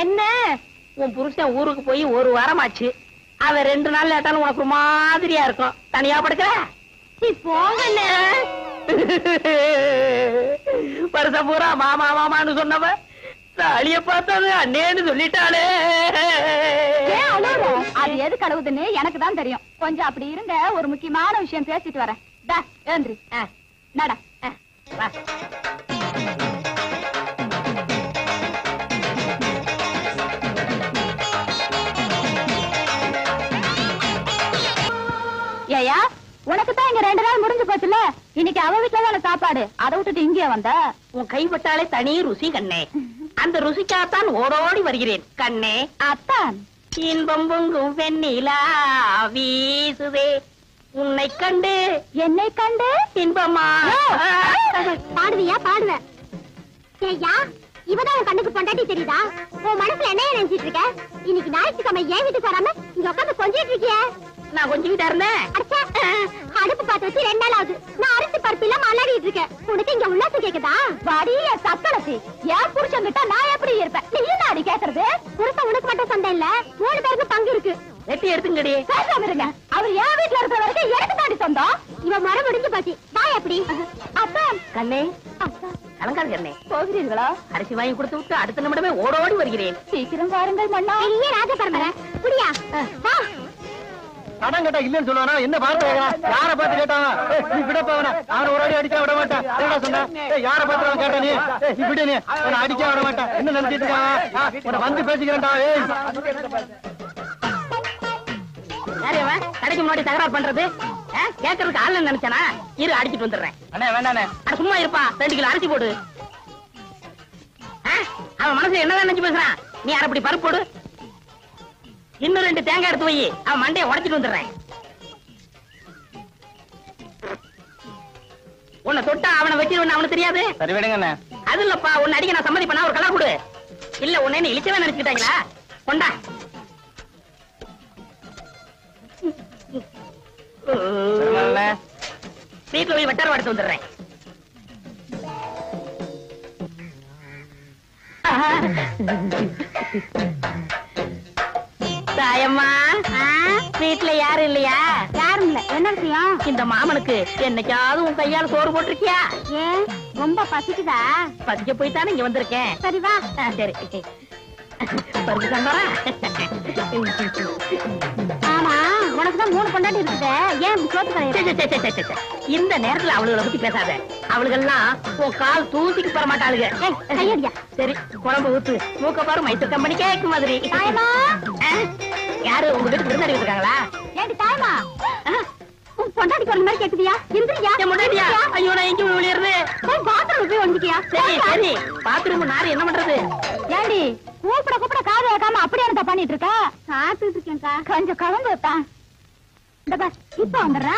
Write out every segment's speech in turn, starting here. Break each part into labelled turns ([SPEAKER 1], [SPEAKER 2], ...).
[SPEAKER 1] என்ன உன் புருஷன் ஊருக்கு போய் ஒரு வாரமாச்சு. அவன் 2 நாள் லேட்டாலும் உனக்கு மாதிரியா இருக்கும். தனியா படுக்கிற போங்க. வருஷம் பூரா மாமா மாமான்னு சொன்னவ தாலிய பார்த்தது அண்ணேன்னு சொல்லிட்டாளே.
[SPEAKER 2] அது எது கழுவுதுன்னு எனக்கு தான் தெரியும். கொஞ்சம் அப்படி இருங்க, ஒரு முக்கியமான விஷயம் பேசிட்டு வரேன். ஏந்திரி நட. ஏயா உனக்கு தான் இங்க 2 நாள் முடிஞ்சு போச்சுல. இன்னைக்கு அவ வீட்டுல தான சாப்பாடு. அதை விட்டுட்டு இங்கே வந்த.
[SPEAKER 1] உன் கைப்பட்டாலே தனி ருசி கண்ணே. அந்த ருசிக்காத்தான் ஓடோடி வருகிறேன் கண்ணே.
[SPEAKER 2] அத்தான்
[SPEAKER 1] இன்பம் பொங்கும் வெண்ணிலா வீசுதே உன்னை கண்டு
[SPEAKER 2] என்னை கண்டு
[SPEAKER 1] இன்பமா.
[SPEAKER 2] பாடுவியா? பாடுவேன். ஏய்யா இவதான் உன் கண்ணுக்கு பொண்டாட்டி தெரியுதா? உன் மனசுல என்ன நினைச்சிட்டு இருக்க? இன்னைக்கு ஞாயிற்றுக்கிழமை ஏன் வீட்டுக்கு வராம இங்க உட்காந்து கொஞ்சிட்டு இருக்கிய?
[SPEAKER 1] நான் கொஞ்சிக்கிட்டா இருந்தேன்.
[SPEAKER 2] அடுப்பு பார்த்து வச்சு 2 நாள் ஆகுது. நான் அரிசி பருப்பில மல்லாடிட்டு இருக்கேன். உனக்கு இங்க உல்லாசம் கேக்குதா? வாடிய சக்கலசி என் புருஷன் கிட்ட நான் எப்படி இருப்பேன்? நீ என்ன அடி கேக்குறது? புருஷன் உனக்கு மட்டும் சொந்தம் இல்ல, 3 பேருக்கு பங்கு இருக்கு.
[SPEAKER 1] வெட்டி எடுத்துங்கடி.
[SPEAKER 2] பேசாம இருங்க. அவர் என் வீட்டுல இருக்கிற வரைக்கும் எனக்கு தாண்டி சொந்தம். இவன் மரம் முடிஞ்சு போச்சு. வா எப்படி அப்பா
[SPEAKER 1] கண்ணே கலங்காது கண்ணே.
[SPEAKER 2] போகிறீர்களா?
[SPEAKER 1] அரிசி வாங்கி கொடுத்து விட்டு அடுத்த நிமிடமே ஓடோடி வருகிறேன்.
[SPEAKER 2] சீக்கிரம் வாருங்கள் மன்னா. ராஜபரம்பரை புரியா? வா.
[SPEAKER 3] படம் கேட்டா இல்லன்னு சொல்லுவானா? என்ன பார்த்து யார பார்த்து கேட்டான்? நீ விடப்பவன அவனை ஒரு அடி அடிக்க விட மாட்டான். என்ன சொன்ன? யார பார்த்து கேட்ட நீ? நீ விடு, நீ உன்னை அடிக்க விட மாட்டான். என்ன நினைச்சிட்டு இருக்கான்? உன்னை வந்து பேசிக்கிறேன்டா.
[SPEAKER 1] கடைக்கு முன்னாடி தகராறு பண்றது கேட்கறதுக்கு ஆள் நினைச்சானா? இரு அடிச்சிட்டு வந்துடுறேன்.
[SPEAKER 3] அண்ணே வேண்டாண்ணே.
[SPEAKER 1] சும்மா இருப்பா. 2 கிலோ அரிசி போடு. அவன் மனசுல என்னதான் நினைச்சு பேசுறான்? நீ அரைப்படி பருப்பு போடு. இன்னும் 2 தேங்காய் எடுத்து வை. அவன் மண்டையை உடைச்சிட்டு வந்துடுறேன். உன்னை தொட்டா அவனை வெட்டிடுவேன் அவனுக்கு தெரியாது.
[SPEAKER 3] சரி விடுங்க.
[SPEAKER 1] அது இல்லப்பா, உன்னை அடிக்க நான் சம்மதி பண்ணா ஒரு கலா கொடு. இல்ல உன்னை என்ன இழிச்சவே நினைச்சுக்கிட்டாங்களா? கொண்டா. வீட்டுல போய் வெட்டார எடுத்து வந்துடுறேன். தாயம்மா வீட்டுல யாரும் இல்லையா?
[SPEAKER 2] யாரும் இல்ல. என்ன விஷயம்?
[SPEAKER 1] இந்த மாமனுக்கு என்னைக்காவது உன் கையால சோறு போட்டிருக்கியா?
[SPEAKER 2] ஏன் ரொம்ப பசிக்குதா?
[SPEAKER 1] பசிக்க போய் தானே இங்க வந்திருக்கேன்.
[SPEAKER 2] சரி வா.
[SPEAKER 1] சரி பருப்பு சாம்பாரா?
[SPEAKER 2] ஆமா உனக்குதான் 3 பொண்டாட்டி இருக்குது. ஏன் சோத்து?
[SPEAKER 1] இந்த நேரத்துல அவளுகளை பத்தி பேசாத. அவளுகெல்லாம் உன் கால் தூசிக்கு பெற மாட்டாளுங்க.
[SPEAKER 2] கையடியா.
[SPEAKER 1] சரி குழம்பு ஊத்து. மூக்க பாரு மைசூர் கம்பெனி கேக்கு மாதிரி. யாரு உங்க வீட்டுக்கு விருந்தாடி இருக்காங்களா?
[SPEAKER 2] ஏடி தாயமா உன் பொண்டாட்டி குரல் மாதிரி கேக்குதியா? இந்திரியா
[SPEAKER 1] முன்னாடியா? ஐயோ நான் எங்க விளையாடுறது?
[SPEAKER 2] பாத்ரூம் போய் வந்துட்டியா?
[SPEAKER 1] சரி சரி பாத்ரூம் நாரு என்ன பண்றது?
[SPEAKER 2] ஏண்டி கூப்பிட காது வைக்காம அப்படியே என்ன பண்ணிட்டு இருக்க? சாப்பிட்டு இருக்கேன்க்கா. கொஞ்சம் கலந்து வைப்பேன். இந்த பார் இப்ப வந்துடுறா.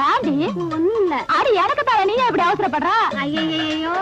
[SPEAKER 2] ஏண்டி ஒண்ணும் இல்ல. அடி எனக்கு பாரு, நீ எப்படி அவசரப்படுறா? ஐயோ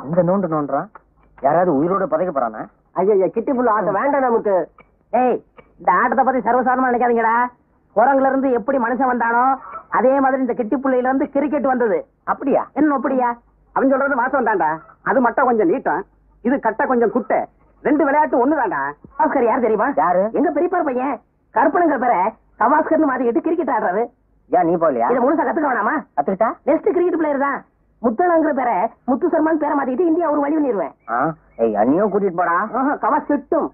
[SPEAKER 3] இந்த நோண்டு நோண்டுறான். யாராவது உயிரோட பதைக்க போறானா? ஐயா கிட்டி புள்ள ஆட்டம் வேண்டாம் நமக்கு. ஏய் இந்த ஆட்டத்தை பத்தி சர்வசாதாரணமா நினைக்காதீங்கடா. குரங்குல இருந்து எப்படி மனுஷன் வந்தானோ அதே மாதிரி இந்த கிட்டி புள்ளையில இருந்து கிரிக்கெட் வந்தது. அப்படியா? என்ன அப்படியா? அவன் சொல்றது வாசம் தான்டா. அது மட்டும் கொஞ்சம் நீட்டம், இது கட்ட கொஞ்சம் குட்டை. 2 விளையாட்டு ஒண்ணு தான்டா. கவாஸ்கர் யார் தெரியுமா? யாரு? எங்க பெரியப்பார் பையன் கருப்பனுங்கிற பேரை கவாஸ்கர்னு மாத்திக்கிட்டு கிரிக்கெட் ஆடுறாரு. ஏன் நீ போலியா? இதை முழுசா கத்துக்க வேணாமா? கத்துக்கிட்டா நெக்ஸ்ட் கிரிக்கெட் பிளேயர் தான். முத்தளங்கிற பேரை முத்து சர்மான் பேரை மாத்திக்கிட்டு இந்தியா ஒரு வழி பண்ணிடுவேன். அண்ணியும் கூட்டிட்டு போடா. கவாஸ் கிட்டும்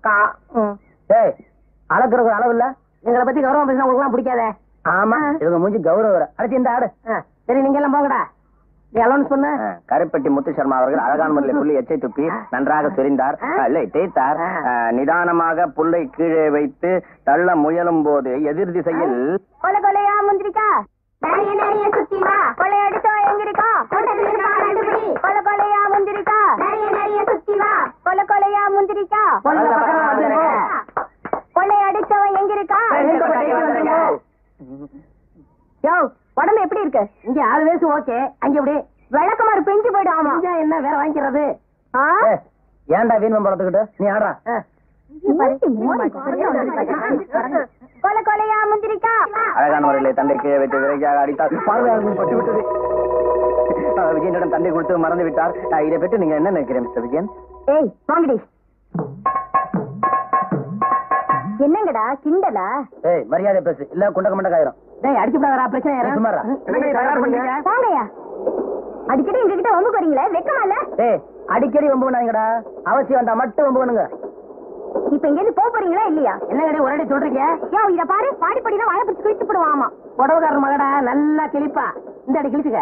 [SPEAKER 3] அளக்குறது அளவு இல்ல. எங்களை பத்தி கௌரவம் பேசினா உங்களுக்கு பிடிக்காத. ஆமா இவங்க மூஞ்சி கௌரவம். அடுத்து இந்த ஆடு. சரி நீங்க எல்லாம் போங்கடா. நீ அலௌன்ஸ் பண்ண. கருப்பட்டி முத்து சர்மா அவர்கள் அழகான முறையில் புள்ளி எச்சை துப்பி நன்றாக சொரிந்தார். இல்லை தேய்த்தார். நிதானமாக புல்லை கீழே வைத்து தள்ள முயலும் போது எதிர் திசையில்
[SPEAKER 2] கொலை கொலையா முந்திரிக்கா நிறைய நிறைய சுத்தி வா. கொலை அடிச்சா எங்கிருக்கா? கொலை கொலையா முந்திரிக்கா நிறைய நிறைய சுத்தி வா. கொலை கொலையா முந்திரிக்கா கொள்ளை அடிச்சவன் எங்க இருக்கா? யோ உடம்பு எப்படி இருக்கு? இங்க 6 வயசு ஓகே. அங்க எப்படி விளக்கமாறு பெஞ்சு போயிடும். ஆமா என்ன வேற வாங்கிக்கிறது? ஏன்டா வீண் பழத்துக்கிட்டு நீ ஆடுறா? கொலை கொலையா முந்திரிக்கா
[SPEAKER 3] அழகான முறையிலே தந்தை கீழே வைத்து விரைக்காக அடித்தார். பார்வையாளர்கள் பட்டுவிட்டது. விஜயனிடம் தந்தை கொடுத்து மறந்து விட்டார். இதை பற்றி நீங்க என்ன நினைக்கிறேன் மிஸ்டர் விஜயன்?
[SPEAKER 2] ஏய் வாங்கடி. என்னங்கடா கிண்டலா?
[SPEAKER 3] ஏய் மரியாதை பேசு, இல்ல குண்டக்க மண்டக்காயிரும். டேய் அடிச்சுடாதடா, பிரச்சனை யாரா? சுமாரா
[SPEAKER 2] வாங்கயா. அடிக்கடி எங்க கிட்ட வம்பு வரீங்களே, வெக்கமா இல்ல?
[SPEAKER 3] டேய் அடிக்கடி வம்பு பண்ணாங்கடா, அவசியம் வந்தா மட்டும் வம்பு பண்ணுங்க.
[SPEAKER 2] இப்ப இங்க இருந்து போறீங்களா இல்லையா?
[SPEAKER 3] என்னங்கடி ஒரே சொல்றீங்க?
[SPEAKER 2] யோ இத பாரு, பாடிப்படினா வாயை பிடிச்சு கிழிச்சு போடுவாமா.
[SPEAKER 3] புடவக்காரர் மகடா, நல்லா கிழிப்பா. இந்த அடி கிழிச்சுக்க.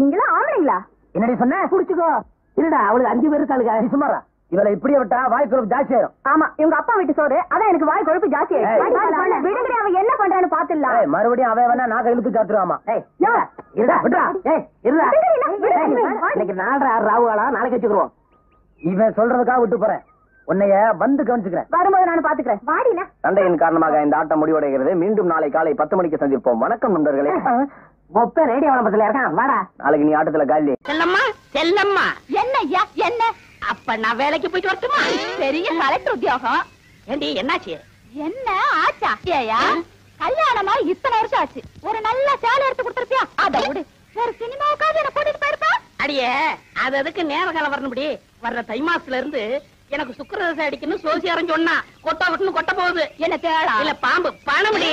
[SPEAKER 2] நீங்களா ஆம்பளைங்களா?
[SPEAKER 3] என்னடி சொன்ன? புடிச்சுக்கோ. இல்லடா, அவளுக்கு 5 பேர் இருக்காளுங்க. சுமாரா இவளை இப்படியே விட்டா வாய் கொழுப்பு ஜாஸ்தி ஆயிரும்.
[SPEAKER 2] ஆமா, இவங்க அப்பா வீட்டு சோறு, அதான் எனக்கு வாய் கொழுப்பு ஜாஸ்தி ஆயிரும். விடுங்கடி, அவன் என்ன பண்றான்னு பாத்துடலாம்.
[SPEAKER 3] மறுபடியும் அவன் வேணா நாக்க இழுத்து சாத்துருவாமா. இன்னைக்கு 4:30 ராவுகாலா, நாளைக்கு வச்சுக்கிறோம். இவன் சொல்றதுக்காக விட்டு போறேன். உன்னைய வந்து கவனிச்சுக்கிறேன்.
[SPEAKER 2] வரும்போது நான் பாத்துக்கிறேன். வாடினா
[SPEAKER 3] சண்டையின் காரணமாக இந்த ஆட்டம் முடிவடைகிறது. மீண்டும் நாளை காலை 10 மணிக்கு சந்திப்போம். வணக்கம் நண்பர்களே. மொத்த ரேடியோ விளம்பரத்துல இருக்கான். வாடா, நாளைக்கு நீ ஆட்டத்துல காலி.
[SPEAKER 1] செல்லம்மா செல்லம்மா.
[SPEAKER 2] என்ன ஐயா என்ன?
[SPEAKER 1] அப்ப நான் வேலைக்கு போயிட்டு வரட்டுமா?
[SPEAKER 2] பெரிய கலெக்டர் உத்தியோகம்.
[SPEAKER 1] ஏண்டி என்னாச்சு?
[SPEAKER 2] என்ன ஆச்சா? ஏயா கல்யாணமா இத்தனை வருஷம் ஆச்சு, ஒரு நல்ல சேலை எடுத்து கொடுத்துருப்பியா? அத விடு, ஒரு சினிமாவுக்காவது என்ன கூட்டிட்டு போயிருப்பா.
[SPEAKER 1] அடியே, அது அதுக்கு நேர காலம் வரணும்படி. வர்ற தை மாசத்துல இருந்து எனக்கு சுக்கிரதசை அடிக்கணும் சோசியாரம் சொன்னா, கொட்டா விட்டுன்னு கொட்ட போகுது.
[SPEAKER 2] என்ன தேடா?
[SPEAKER 1] இல்ல பாம்பு பணமுடி.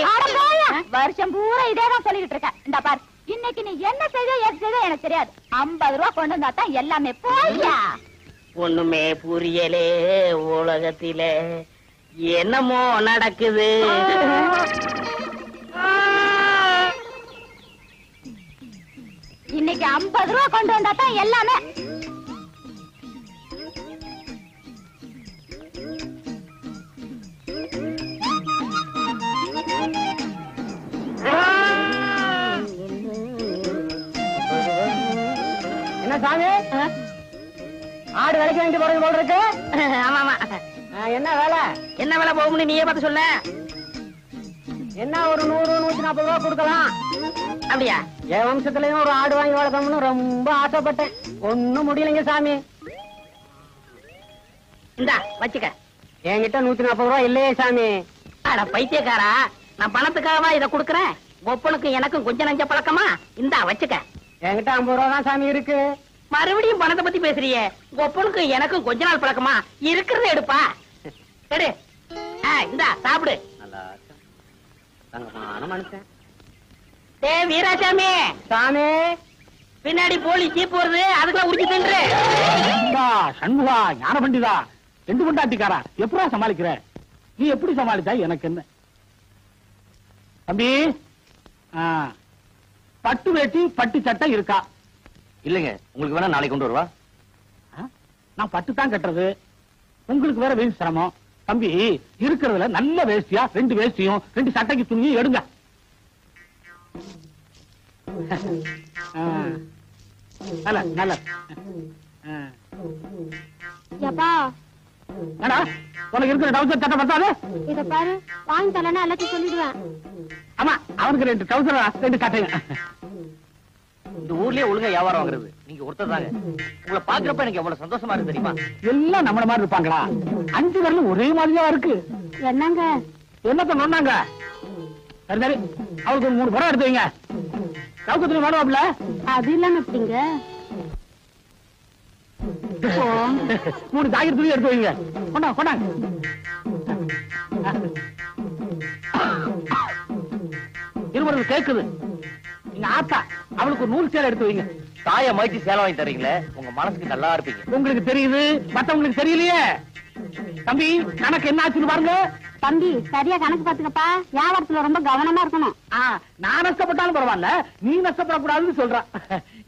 [SPEAKER 2] வருஷம் பூரா இதேதான் சொல்லிட்டு இருக்க. இந்த பாரு, இன்னைக்கு நீ என்ன செய்த எது செய்த எனக்கு தெரியாது. 50 ரூபா கொண்டு வந்தா தான் எல்லாமே. போய்யா.
[SPEAKER 1] ஒண்ணுமே புரியலே உலகத்திலே, என்னமோ நடக்குது.
[SPEAKER 2] இன்னைக்கு 50 ரூபா கொண்டு வந்தா தான் எல்லாமே.
[SPEAKER 3] என்ன சாமி, ஆடு விலைக்கு வேண்டி போறது போல இருக்கு.
[SPEAKER 1] ஆமா ஆமா.
[SPEAKER 3] என்ன வேலை?
[SPEAKER 1] என்ன வேலை போகும்னு நீயே பார்த்து சொல்ல.
[SPEAKER 3] என்ன ஒரு 100-140 ரூபா கொடுக்கலாம்.
[SPEAKER 1] அப்படியா?
[SPEAKER 3] என் வம்சத்துலயும் ஒரு ஆடு வாங்கி வளர்க்கணும்னு ரொம்ப ஆசைப்பட்டேன். ஒண்ணும் முடியலைங்க சாமி.
[SPEAKER 1] இந்தா வச்சுக்க.
[SPEAKER 3] என்கிட்ட 140 ரூபா இல்லையே சாமி.
[SPEAKER 1] அட பைத்தியக்காரா, நான் பணத்துக்காகவா இதை கொடுக்கறேன்? ஒப்பனுக்கு எனக்கும் கொஞ்சம் நஞ்ச பழக்கமா? இந்தா வச்சுக்க.
[SPEAKER 3] என்கிட்ட 50 ரூபா தான் சாமி இருக்கு.
[SPEAKER 1] மறுபடியும் பணத்தை பத்தி பேசுறியே. ஒப்பனுக்கு எனக்கும் கொஞ்ச நாள் பழக்கமா? இருக்கிறத எடுப்பா. எடு. இந்தா சாப்பிடு.
[SPEAKER 3] மனுஷன்.
[SPEAKER 1] டே வீராசாமி
[SPEAKER 3] சாமி,
[SPEAKER 1] பின்னாடி போலீஸ் ஜீப் வருது, அதுக்குள்ள உரிச்சு தின்று.
[SPEAKER 4] சண்முகா, ஞான பண்டிதா, 2 கொண்டாட்டிக்காரா, எப்படா சமாளிக்கிற? நீ எப்படி சமாளிச்சா எனக்கு என்ன? தம்பி, பட்டு வேட்டி பட்டு சட்டை இருக்கா?
[SPEAKER 5] இல்லங்க, உங்களுக்கு வேணா நாளைக்கு கொண்டு வருவா.
[SPEAKER 4] நான் பட்டு தான் கட்டுறது, உங்களுக்கு வேற வேஸ்ட் சிரமம். தம்பி, இருக்கிறதுல நல்ல வேஷ்டியா 2 வேஷ்டியும் 2 சட்டைக்கு துணியும் எடுங்க. நல்ல நல்ல. ஏடா, உனக்கு இருக்கிற டவுசர் சட்டை பத்தாது?
[SPEAKER 2] இத பாரு, வாங்கி தரலன்னா எல்லாத்தையும் சொல்லிடுவேன்.
[SPEAKER 4] ஆமா, அவனுக்கு 2 டவுசர் 2 சட்டைங்க.
[SPEAKER 5] இந்த ஊர்லயே ஒழுங்கா வியாபாரம் வாங்குறது நீங்க ஒருத்தர் தாங்க. உங்களை பாக்குறப்ப எனக்கு எவ்வளவு சந்தோஷமா இருக்கு தெரியுமா?
[SPEAKER 4] எல்லாம் நம்மள மாதிரி இருப்பாங்களா? 5 பேர்ல ஒரே மாதிரியா இருக்கு.
[SPEAKER 2] என்னங்க
[SPEAKER 4] என்னத்த நோண்டாங்க? சரி சரி, அவளுக்கு 3 படம் எடுத்து வைங்க. சவுக்கத்துல வேணுவாப்ல?
[SPEAKER 2] அது இல்லாம எப்படிங்க?
[SPEAKER 4] 3 ஜாக்கெட் துணி எடுத்து வைங்க. கொண்டாங்க கொண்டாங்க. இருவருக்கு கேக்குது. நீங்க ஆத்தா, அவளுக்கு 100 சேலை எடுத்து வைங்க.
[SPEAKER 5] தாய மாய்ச்சி சேலை வாங்கி தரீங்களே, உங்க மனசுக்கு நல்லா இருப்பீங்க.
[SPEAKER 4] உங்களுக்கு தெரியுது, மத்தவங்களுக்கு தெரியலையே. தம்பி, கணக்கு என்ன ஆச்சுன்னு பாருங்க.
[SPEAKER 2] தம்பி, சரியா கணக்கு பாத்துக்கப்பா. வியாபாரத்துல ரொம்ப கவனமா இருக்கணும்.
[SPEAKER 4] நான் நஷ்டப்பட்டாலும் பரவாயில்ல, நீ நஷ்டப்படக்கூடாதுன்னு சொல்றான்.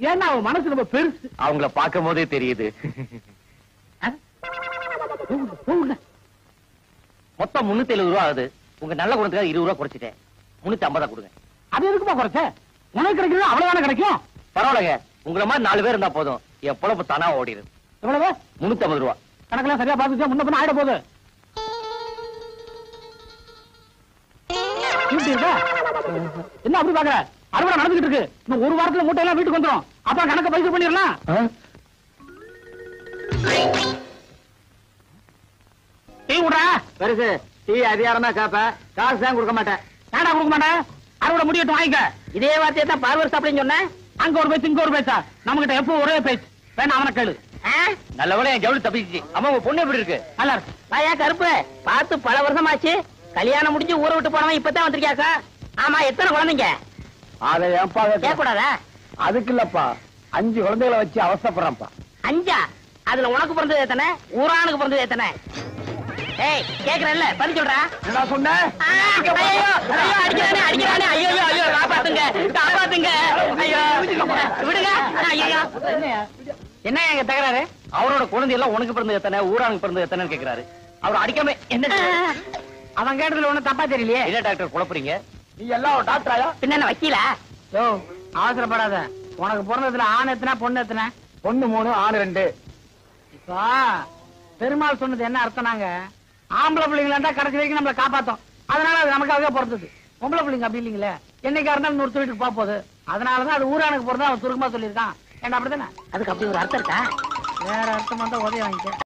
[SPEAKER 4] ஏன்னா அவன் மனசு ரொம்ப பெருசு.
[SPEAKER 5] அவங்கள பார்க்கும் போதே தெரியுது. மொத்தம் 370 ரூபா ஆகுது. உங்க நல்ல குணத்துக்காக 20 ரூபா குறைச்சிட்டேன். 350 கொடுங்க.
[SPEAKER 4] அது எதுக்குமா குறைச்ச? உனக்கு கிடைக்கிறது அவ்வளவுதானே கிடைக்கும்.
[SPEAKER 5] பரவாயில்லைங்க, உங்களை மாதிரி 4 பேர் இருந்தா போதும். என் பொழப்பு தானா ஓடிடுது.
[SPEAKER 4] எவ்வளவு?
[SPEAKER 5] 350 ரூபா.
[SPEAKER 4] கணக்கெல்லாம் சரியா பாத்துச்சா? முன்ன பின்ன ஆயிட போகுது. என்ன அப்படி பாக்குற? அறுவடை நடந்துகிட்டு இருக்கு. இன்னும் 1 வாரத்துல மூட்டை எல்லாம் வீட்டுக்கு வந்துடும். அப்புறம் கணக்க பைசா பண்ணிடலாம். டீ விடுறா.
[SPEAKER 3] பெருசு டீ அதிகாரமா கேப்ப, காசு தான் கொடுக்க மாட்டேன்.
[SPEAKER 4] ஏடா கொடுக்க மாட்டேன், அறுவடை முடியட்டும் வாங்கிக்க.
[SPEAKER 1] இதே வார்த்தையை தான் பார்வர்ஸ் அப்படின்னு சொன்னேன்.
[SPEAKER 4] அங்க ஒரு பேச்சு இங்க ஒரு பேச்சா, நம்ம கிட்ட எப்போ ஒரே பேச்சு. வேணா அவனை கேளு.
[SPEAKER 5] நல்ல வேளை என் ஜவுளி தப்பிச்சு. அம்மா உங்க பொண்ணு எப்படி இருக்கு?
[SPEAKER 4] நல்லா இருக்கு.
[SPEAKER 1] வாயா கருப்பு, பார்த்து பல வருஷமாச்சு. கல்யாணம் முடிஞ்சு ஊரை விட்டு போனவன் இப்பதான் வந்திருக்கியாக்கா. ஆமா, எத்தனை குழந்தைங்க?
[SPEAKER 3] அதை ஏன்பா
[SPEAKER 1] கேட்க கூடாதா?
[SPEAKER 3] அதுக்கு இல்லப்பா, 5 குழந்தைகளை வச்சு அவசரப்படுறான்ப்பா.
[SPEAKER 1] 5? அதுல உனக்கு பிறந்தது எத்தனை, ஊரானுக்கு பிறந்தது எத்தனை? ஏய் கேக்குறேன்ல, பதில் சொல்றா.
[SPEAKER 3] என்ன சொன்ன?
[SPEAKER 1] ஐயோ ஐயோ, அடிக்கிறானே அடிக்கிறானே, ஐயோ ஐயோ, காப்பாத்துங்க காப்பாத்துங்க, ஐயோ விடுங்க. ஐயோ
[SPEAKER 5] என்ன எங்க தகராறு? அவரோட குழந்தை எல்லாம் உனக்கு பிறந்தது எத்தனை, ஊரானுக்கு பிறந்தது எத்தனை கேக்குறாரு. அவர் அடிக்காம என்ன?
[SPEAKER 4] அவன் கேட்டதுல ஒண்ணு தப்பா தெரியலையே.
[SPEAKER 5] என்ன டாக்டர் குழப்பறீங்க?
[SPEAKER 3] நீ எல்லாம் ஒரு டாக்டராயா?
[SPEAKER 1] பின்ன என்ன வக்கீலா?
[SPEAKER 4] யோ அவசரப்படாத. உனக்கு பிறந்ததுல ஆண் எத்தனை பொண்ணு எத்தனை?
[SPEAKER 3] பொண்ணு 3, ஆண் 2.
[SPEAKER 4] இப்போ பெருமாள் சொன்னது என்ன அர்த்தம்னாங்க, ஆம்பளை பிள்ளைங்களா இருந்தா கடைசி வரைக்கும் நம்மளை காப்பாத்தோம். அதனால அது நமக்காகவே பிறந்தது. பொம்பளை பிள்ளைங்க அப்படி இல்லைங்களே, என்னைக்கா இருந்தாலும் 100 வீட்டுக்கு போக போகுது. அதனாலதான் அது ஊரானுக்கு பிறந்தா அவன் சுருக்கமா சொல்லியிருக்கான். ஏன்னா அப்படித்தானே?
[SPEAKER 1] அதுக்கு அப்படி ஒரு அர்த்தம் இருக்கா?
[SPEAKER 4] வேற அர்த்தம் வந்தா உதவி வாங்கிக்க.